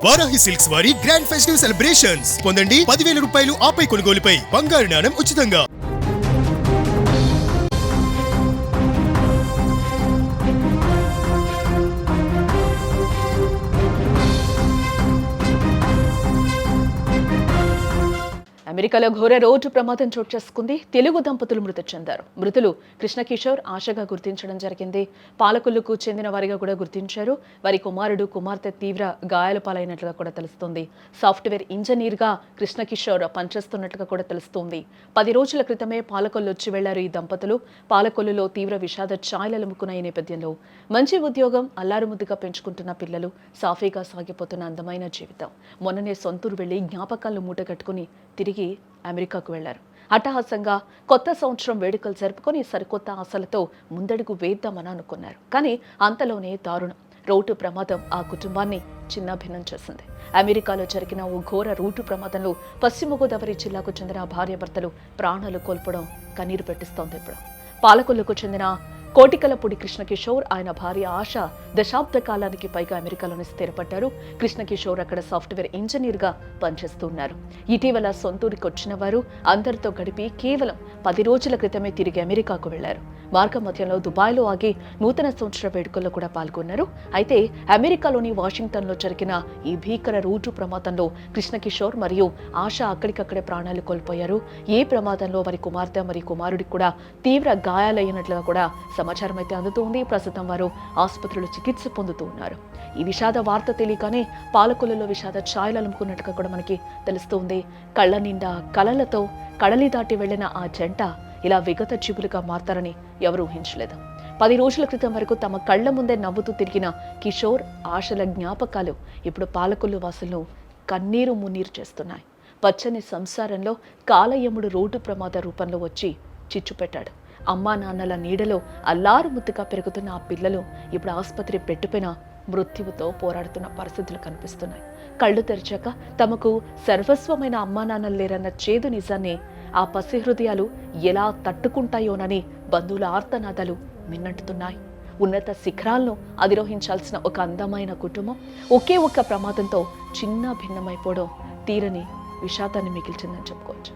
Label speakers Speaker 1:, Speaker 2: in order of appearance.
Speaker 1: Varahi silks వారి grand festive celebrations పొందండి 10,000 రూపాయలు ఆపై కొనుగోలుపై బంగారు నాణెం ఉచితంగా.
Speaker 2: అమెరికాలో ఘోర రోడ్డు ప్రమాదం చోటు చేసుకుంది. తెలుగు దంపతులు మృతి చెందారు. మృతులు కృష్ణకిషోర్, ఆశగా గుర్తించడం జరిగింది. పాలకొల్లుకు చెందిన వారిగా కూడా గుర్తించారు. వారి కుమారుడు, కుమార్తె తీవ్ర గాయాల పాలైనట్లుగా కూడా తెలుస్తోంది. సాఫ్ట్వేర్ ఇంజనీర్ గా కృష్ణకిషోర్ పనిచేస్తున్నట్లుగా కూడా తెలుస్తోంది. 10 రోజుల క్రితమే పాలకొల్లు వచ్చి వెళ్లారు ఈ దంపతులు. పాలకొల్లులో తీవ్ర విషాద ఛాయలు అలుముకున్న ఈ నేపథ్యంలో మంచి ఉద్యోగం, అల్లారుముద్దుగా పెంచుకుంటున్న పిల్లలు, సాఫీగా సాగిపోతున్న అందమైన జీవితం. మొన్ననే సొంతూరు వెళ్లి జ్ఞాపకాలను మూటగట్టుకుని తిరిగి అమెరికాకు వెళ్లారు. హఠాత్తుగా కొత్త సంవత్సరం వేడుకలు జరుపుకొని సరికొత్త ఆశలతో ముందడుగు వేద్దామని అనుకున్నారు. కానీ అంతలోనే దారుణం. రోడ్డు ప్రమాదం ఆ కుటుంబాన్ని చిన్నాభిన్నం చేసింది. అమెరికాలో జరిగిన ఓ ఘోర రోడ్డు ప్రమాదంలో పశ్చిమ గోదావరి జిల్లాకు చెందిన భార్యాభర్తలు ప్రాణాలు కోల్పోవడం కన్నీరు పెట్టిస్తోంది. ఇప్పుడు పాలకొల్లుకు చెందిన కోటికలపూడి కృష్ణకిషోర్, ఆయన భార్య ఆశ దశాబ్ద కాలానికి పైగా అమెరికాలోనే స్థిరపడ్డారు. కృష్ణకిషోర్ అక్కడ సాఫ్ట్వేర్ ఇంజనీర్ గా పనిచేస్తున్నారు. ఇటీవల సొంతూరికి వచ్చిన వారు అందరితో గడిపి కేవలం 10 రోజుల క్రితమే తిరిగి అమెరికాకు వెళ్లారు. మార్గ మధ్యంలో దుబాయ్లో ఆగి నూతన సంవత్సర వేడుకల్లో కూడా పాల్గొన్నారు. అయితే అమెరికాలోని వాషింగ్టన్లో జరిగిన ఈ భీకర రోడ్డు ప్రమాదంలో కృష్ణకిషోర్ మరియు ఆశ అక్కడికక్కడే ప్రాణాలు కోల్పోయారు. ఈ ప్రమాదంలో వారి కుమార్తె మరియు కుమారుడికి కూడా తీవ్ర గాయాలయ్యినట్లుగా కూడా సమాచారం అయితే అందుతోంది. ప్రస్తుతం వారు ఆసుపత్రిలో చికిత్స పొందుతూ ఉన్నారు. ఈ విషాద వార్త తెలియగానే పాలకొల్లులో విషాద ఛాయలు అలుముకున్నట్టుగా కూడా మనకి తెలుస్తోంది. కళ్ళ నిండా కలలతో కడలి దాటి వెళ్లిన ఆ జంట ఇలా విగత జీవులుగా మారతారని ఎవరు ఊహించలేదు. 10 రోజుల క్రితం వరకు తమ కళ్ల ముందే నవ్వుతూ తిరిగిన కిషోర్, ఆశల జ్ఞాపకాలు ఇప్పుడు పాలకొల్లు వాసులను కన్నీరు మున్నీరు చేస్తున్నాయి. పచ్చని సంసారంలో కాలయముడు రోడ్డు ప్రమాద రూపంలో వచ్చి చిచ్చు పెట్టాడు. అమ్మా నాన్నల నీడలో అల్లారు ముద్దుగా పెరుగుతున్న ఆ పిల్లలు ఇప్పుడు ఆసుపత్రి పెట్టుపైన మృత్యువుతో పోరాడుతున్న పరిస్థితులు కనిపిస్తున్నాయి. కళ్ళు తెరిచాక తమకు సర్వస్వమైన అమ్మా నాన్నలు లేరన్న చేదు నిజాన్ని ఆ పసి హృదయాలు ఎలా తట్టుకుంటాయోనని బంధువుల ఆర్తనాదాలు మిన్నంటున్నాయి. ఉన్నత శిఖరాలను అధిరోహించాల్సిన ఒక అందమైన కుటుంబం ఒకే ఒక్క ప్రమాదంతో చిన్న భిన్నమైపోవడం తీరని విషాదాన్ని మిగిల్చిందని చెప్పుకోవచ్చు.